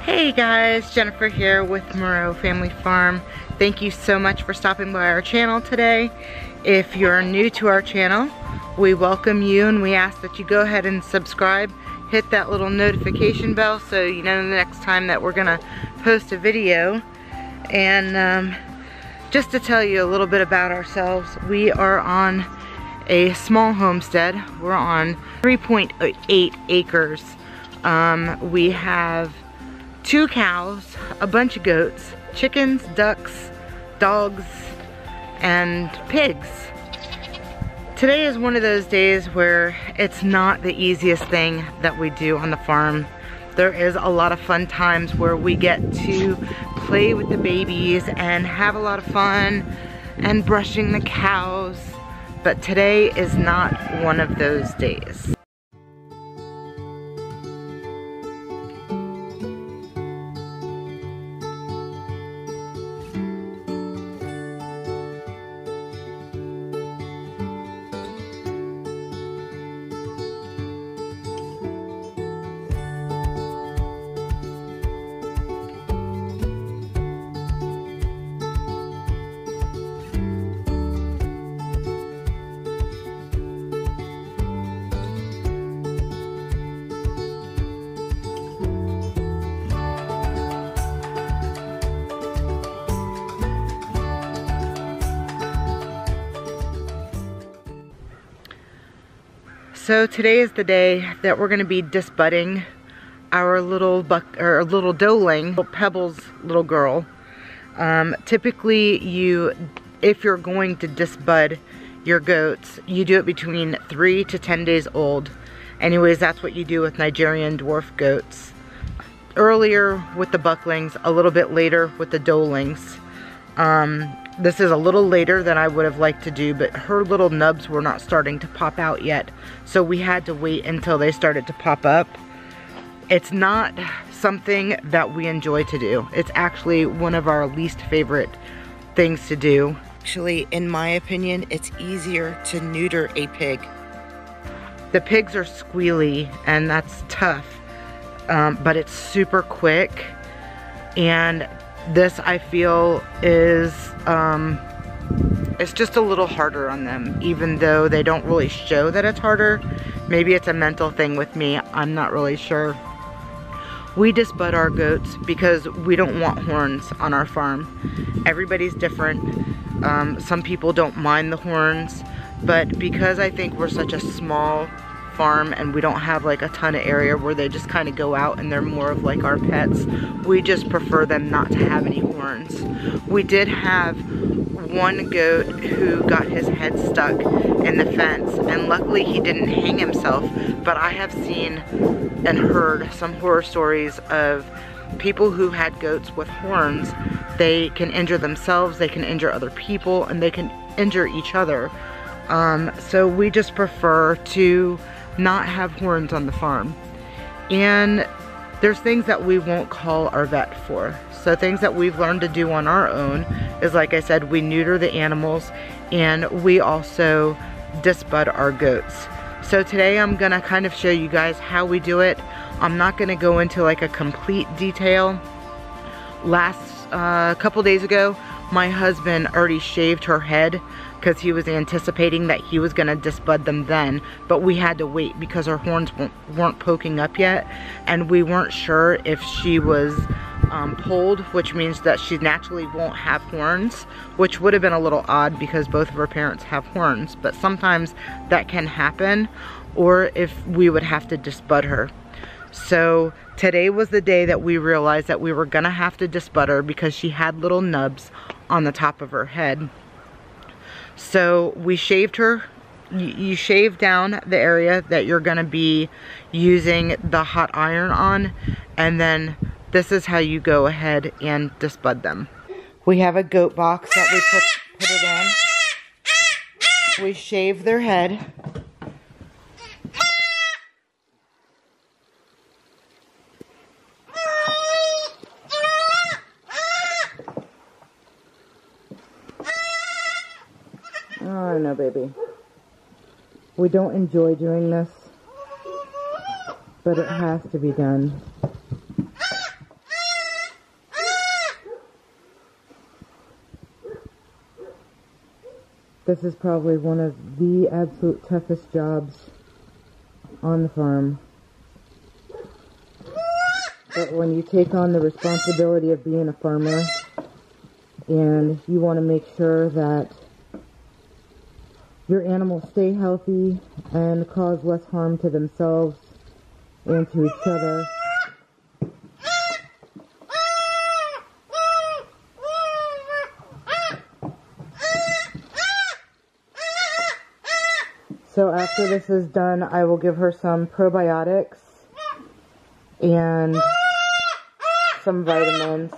Hey guys, Jennifer here with Marrero Family Farm. Thank you so much for stopping by our channel today. If you're new to our channel, we welcome you and we ask that you go ahead and subscribe. Hit that little notification bell so you know the next time that we're gonna post a video. And just to tell you a little bit about ourselves, we are on a small homestead. We're on 3.8 acres. We have 2 cows, a bunch of goats, chickens, ducks, dogs, and pigs. Today is one of those days where it's not the easiest thing that we do on the farm. There is a lot of fun times where we get to play with the babies and have a lot of fun and brushing the cows, but today is not one of those days. So today is the day that we're gonna be disbudding our little doeling, Pebbles little girl. Typically if you're going to disbud your goats, you do it between 3 to 10 days old. Anyways, that's what you do with Nigerian dwarf goats. Earlier with the bucklings, a little bit later with the doelings. This is a little later than I would have liked to do, but her little nubs were not starting to pop out yet. So we had to wait until they started to pop up. It's not something that we enjoy to do. It's actually one of our least favorite things to do. Actually, in my opinion, it's easier to neuter a pig. The pigs are squealy and that's tough, but it's super quick. And this, I feel, is it's just a little harder on them, even though they don't really show that it's harder. Maybe it's a mental thing with me, I'm not really sure. We disbud our goats because we don't want horns on our farm. Everybody's different. Some people don't mind the horns, but because I think we're such a small farm and we don't have like a ton of area where they just kind of go out and they're more of like our pets, we just prefer them not to have any horns. We did have one goat who got his head stuck in the fence, and luckily he didn't hang himself, but I have seen and heard some horror stories of people who had goats with horns. They can injure themselves, they can injure other people, and they can injure each other. So we just prefer to not have horns on the farm. And there's things that we won't call our vet for. So things that we've learned to do on our own is, like I said, we neuter the animals and we also disbud our goats. So today I'm gonna kind of show you guys how we do it. I'm not gonna go into like a complete detail. A couple days ago, my husband already shaved her head because he was anticipating that he was gonna disbud them then, but we had to wait because her horns weren't poking up yet, and we weren't sure if she was polled, which means that she naturally won't have horns, which would have been a little odd because both of her parents have horns, but sometimes that can happen, or if we would have to disbud her. So today was the day that we realized that we were gonna have to disbud her because she had little nubs on the top of her head. So we shaved her. You shave down the area that you're gonna be using the hot iron on, and then this is how you go ahead and disbud them. We have a goat box that we put it in. We shave their head. Oh no, baby. We don't enjoy doing this, but it has to be done. This is probably one of the absolute toughest jobs on the farm. But when you take on the responsibility of being a farmer, and you want to make sure that your animals stay healthy and cause less harm to themselves and to each other. So after this is done, I will give her some probiotics and some vitamins.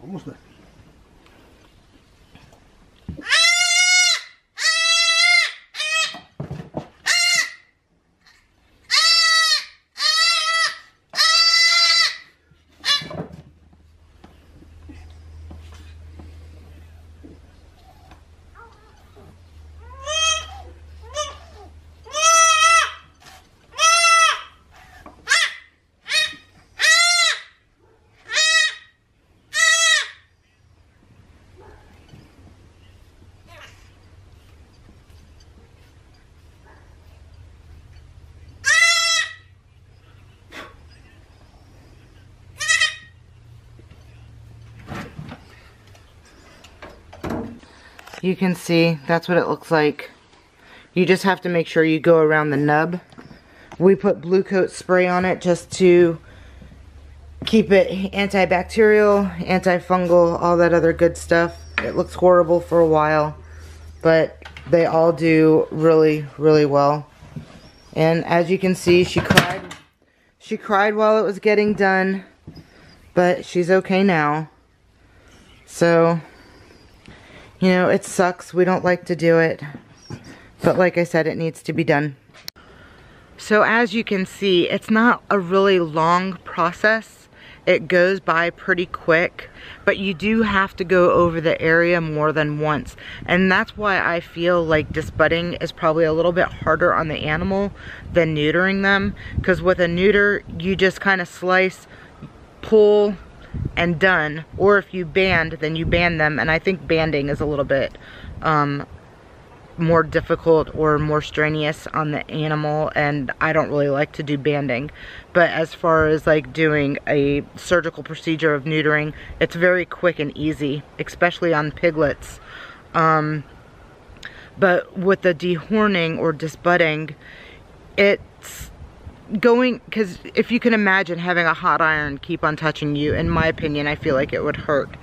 Almost there. You can see that's what it looks like. You just have to make sure you go around the nub. We put Blue Coat spray on it just to keep it antibacterial, antifungal, all that other good stuff. It looks horrible for a while, but they all do really, really well. And as you can see, she cried. She cried while it was getting done, but she's okay now. So, you know, it sucks. We don't like to do it, but like I said, it needs to be done. So as you can see, it's not a really long process. It goes by pretty quick, but you do have to go over the area more than once. And that's why I feel like disbudding is probably a little bit harder on the animal than neutering them. Because with a neuter, you just kind of slice, pull, and done. Or if you band, then you band them. And I think banding is a little bit more difficult or more strenuous on the animal, and I don't really like to do banding. But as far as like doing a surgical procedure of neutering, it's very quick and easy, especially on piglets. But with the dehorning or disbudding, it's going, because if you can imagine having a hot iron keep on touching you, in my opinion, I feel like it would hurt.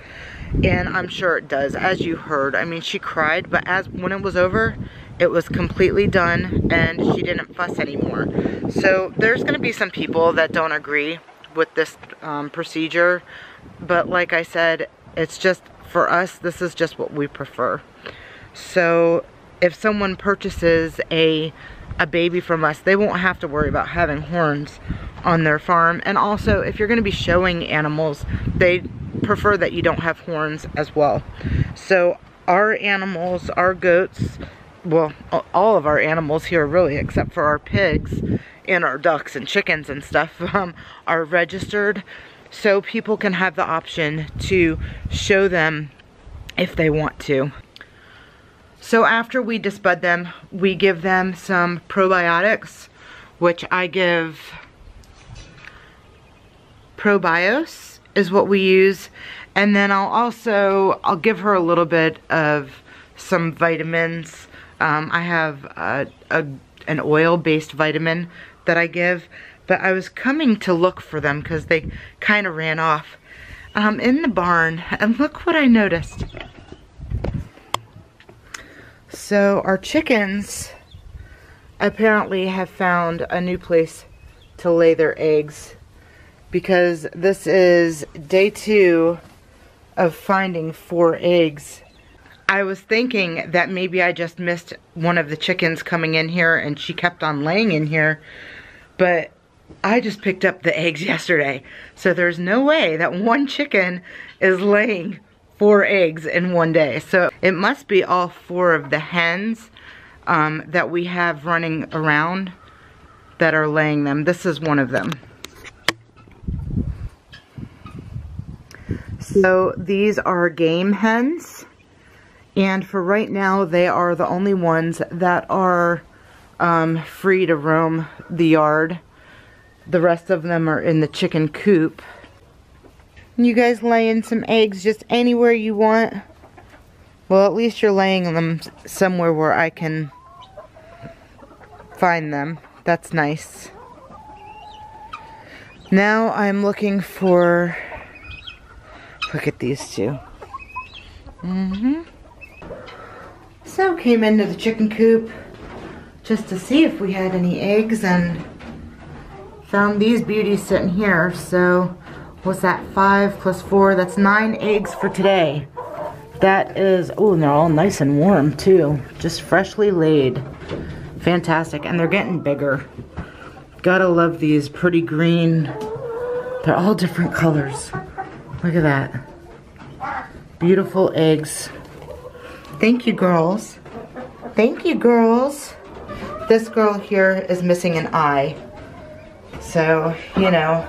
And I'm sure it does, as you heard. I mean, she cried, but when it was over, it was completely done, and she didn't fuss anymore. So there's going to be some people that don't agree with this procedure, but like I said, it's just, for us, this is just what we prefer. So if someone purchases a baby from us, they won't have to worry about having horns on their farm. And also, if you're going to be showing animals, they prefer that you don't have horns as well. So our animals, our goats, well, all of our animals here really, except for our pigs and our ducks and chickens and stuff, are registered, so people can have the option to show them if they want to. So after we disbud them, we give them some probiotics, which I give Probios is what we use. And then I'll give her a little bit of some vitamins. I have an oil-based vitamin that I give, but I was coming to look for them because they kind of ran off in the barn, and look what I noticed. So our chickens apparently have found a new place to lay their eggs, because this is day 2 of finding 4 eggs. I was thinking that maybe I just missed one of the chickens coming in here and she kept on laying in here, but I just picked up the eggs yesterday. So there's no way that one chicken is laying 4 eggs in one day. So it must be all 4 of the hens that we have running around that are laying them. This is one of them. So these are game hens, and for right now they are the only ones that are free to roam the yard. The rest of them are in the chicken coop. You guys laying some eggs just anywhere you want? Well, at least you're laying them somewhere where I can find them. That's nice. Now I'm looking for... Look at these two. So came into the chicken coop just to see if we had any eggs, and found these beauties sitting here. So what's that, 5 plus 4? That's 9 eggs for today. That is, oh, and they're all nice and warm too. Just freshly laid. Fantastic, and they're getting bigger. Gotta love these pretty green. They're all different colors. Look at that. Beautiful eggs. Thank you, girls. Thank you, girls. This girl here is missing an eye. So, you know,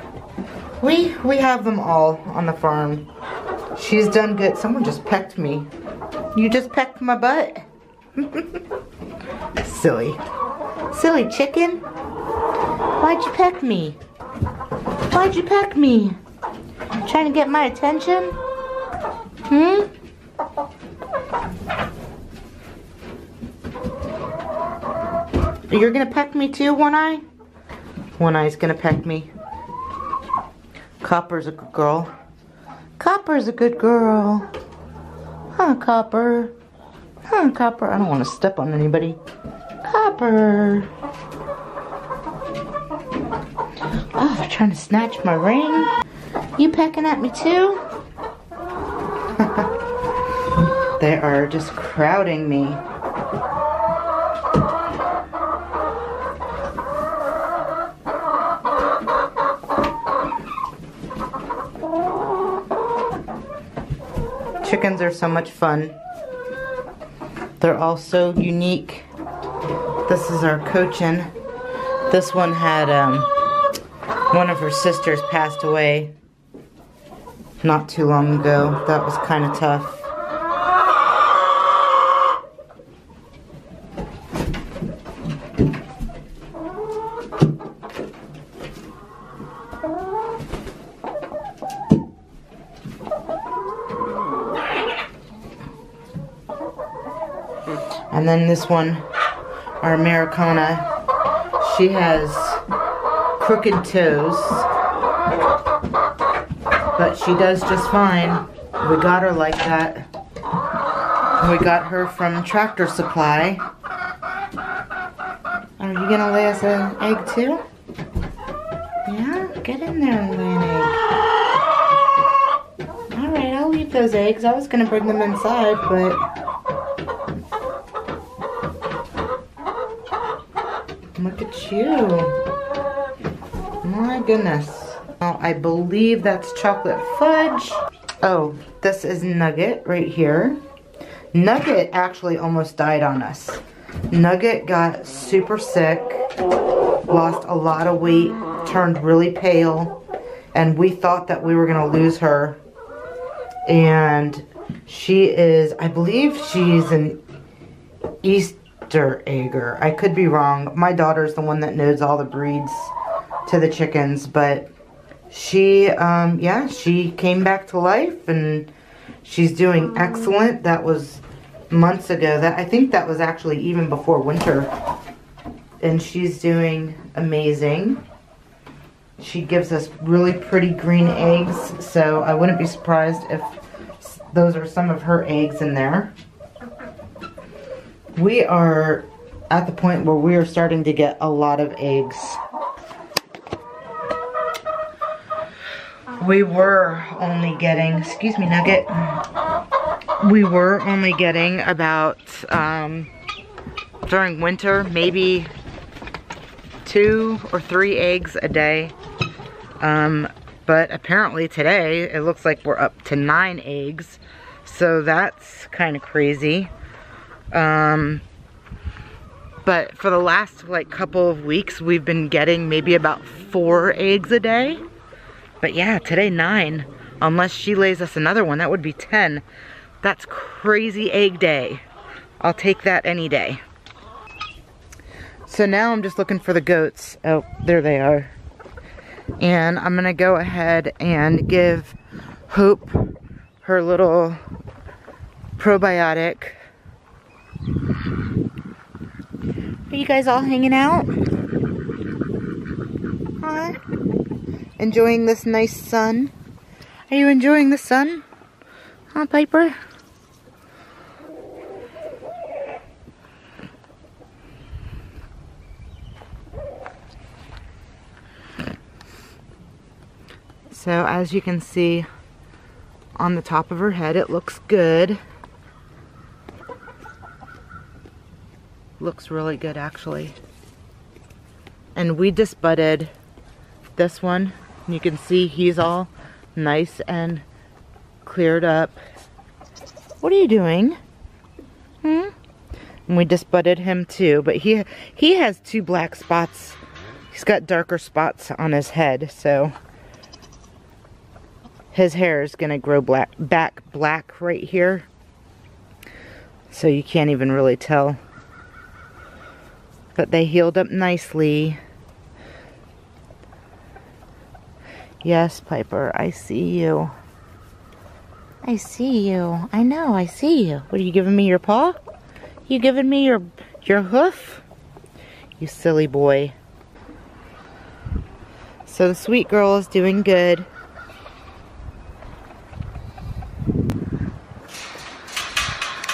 we have them all on the farm. She's done good. Someone just pecked me. You just pecked my butt. Silly. Silly chicken. Why'd you peck me? Why'd you peck me? Trying to get my attention? You're gonna peck me too, One Eye? One Eye's gonna peck me. Copper's a good girl. Copper's a good girl. Huh, Copper? Huh, Copper? I don't want to step on anybody. Copper. Oh, they're trying to snatch my ring. You pecking at me too? They are just crowding me. Chickens are so much fun. They're all so unique. This is our Cochin. This one had one of her sisters passed away not too long ago. That was kind of tough. And then this one, our Americana, she has crooked toes, but she does just fine. We got her like that. We got her from Tractor Supply. Are you gonna lay us an egg too? Yeah, get in there and lay an egg. Alright, I'll leave those eggs. I was gonna bring them inside, but at you. My goodness. Oh, I believe that's chocolate fudge. Oh, this is Nugget right here. Nugget actually almost died on us. Nugget got super sick, lost a lot of weight, turned really pale, and we thought that we were gonna lose her. And she is, I believe she's an Easter egger. I could be wrong. My daughter's the one that knows all the breeds to the chickens, but she, yeah, she came back to life and she's doing excellent. That was months ago. I think that was actually even before winter. And she's doing amazing. She gives us really pretty green eggs, so I wouldn't be surprised if those are some of her eggs in there. We are at the point where we are starting to get a lot of eggs. We were only getting, excuse me, Nugget. We were only getting about, during winter, maybe 2 or 3 eggs a day. But apparently today, it looks like we're up to 9 eggs. So that's kind of crazy. But for the last like couple of weeks, we've been getting maybe about 4 eggs a day. But yeah, today 9. Unless she lays us another one, that would be 10. That's crazy egg day. I'll take that any day. So now I'm just looking for the goats. Oh, there they are. And I'm gonna go ahead and give Hope her little probiotic. Are you guys all hanging out? Huh? Enjoying this nice sun? Are you enjoying the sun? Huh, Piper? So as you can see on the top of her head, it looks good. Looks really good actually. And we disbudded this one. You can see he's all nice and cleared up. What are you doing? Hmm? And we disbudded him too, but he has 2 black spots. He's got darker spots on his head, so his hair is gonna grow back black right here. So you can't even really tell. But they healed up nicely. Yes, Piper, I see you. I see you. I know, I see you. What, are you giving me your paw? You giving me your hoof? You silly boy. So the sweet girl is doing good.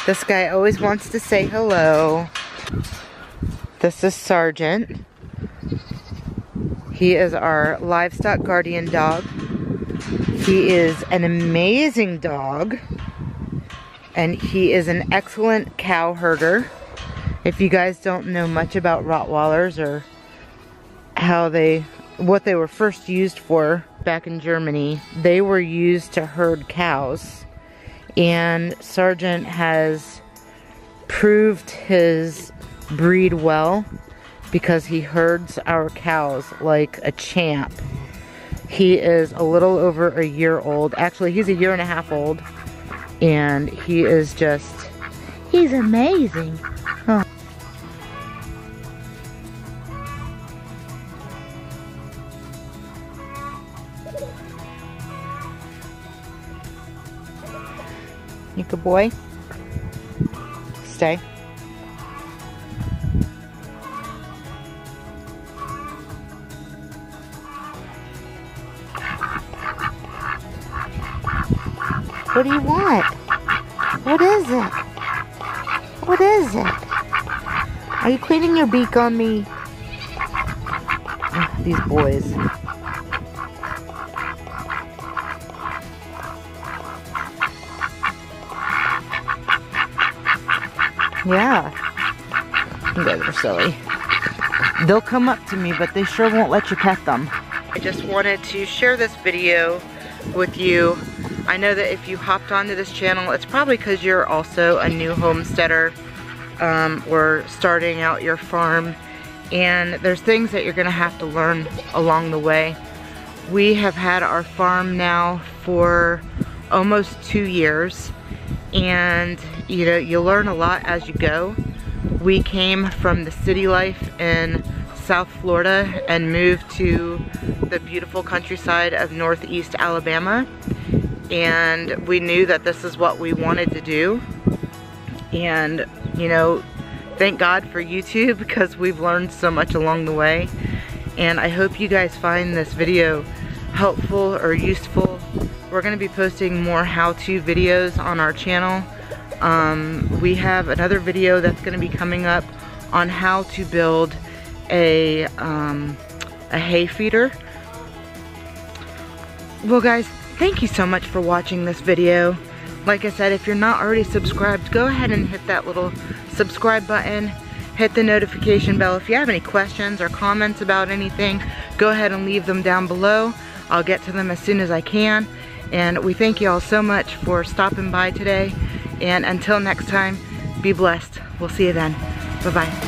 This guy always wants to say hello. This is Sargent. He is our livestock guardian dog. He is an amazing dog. And he is an excellent cow herder. If you guys don't know much about Rottweilers or what they were first used for back in Germany, they were used to herd cows. And Sargent has proved his breed well because he herds our cows like a champ. He is a little over a year old. Actually, he's a year and a half old. And he is just, he's amazing. Oh. You good boy? Stay. What do you want? What is it? What is it? Are you cleaning your beak on me? Ugh, these boys. Yeah. You guys are silly. They'll come up to me, but they sure won't let you pet them. I just wanted to share this video with you. I know that if you hopped onto this channel, it's probably because you're also a new homesteader or starting out your farm, and there's things that you're gonna have to learn along the way. We have had our farm now for almost 2 years, and you know, you learn a lot as you go. We came from the city life in South Florida and moved to the beautiful countryside of Northeast Alabama, and we knew that this is what we wanted to do. And you know, thank God for YouTube, because we've learned so much along the way. And I hope you guys find this video helpful or useful. We're going to be posting more how-to videos on our channel. We have another video that's going to be coming up on how to build a hay feeder. Well guys, thank you so much for watching this video. Like I said, if you're not already subscribed, go ahead and hit that little subscribe button. Hit the notification bell. If you have any questions or comments about anything, go ahead and leave them down below. I'll get to them as soon as I can. And we thank you all so much for stopping by today. And until next time, be blessed. We'll see you then. Bye-bye.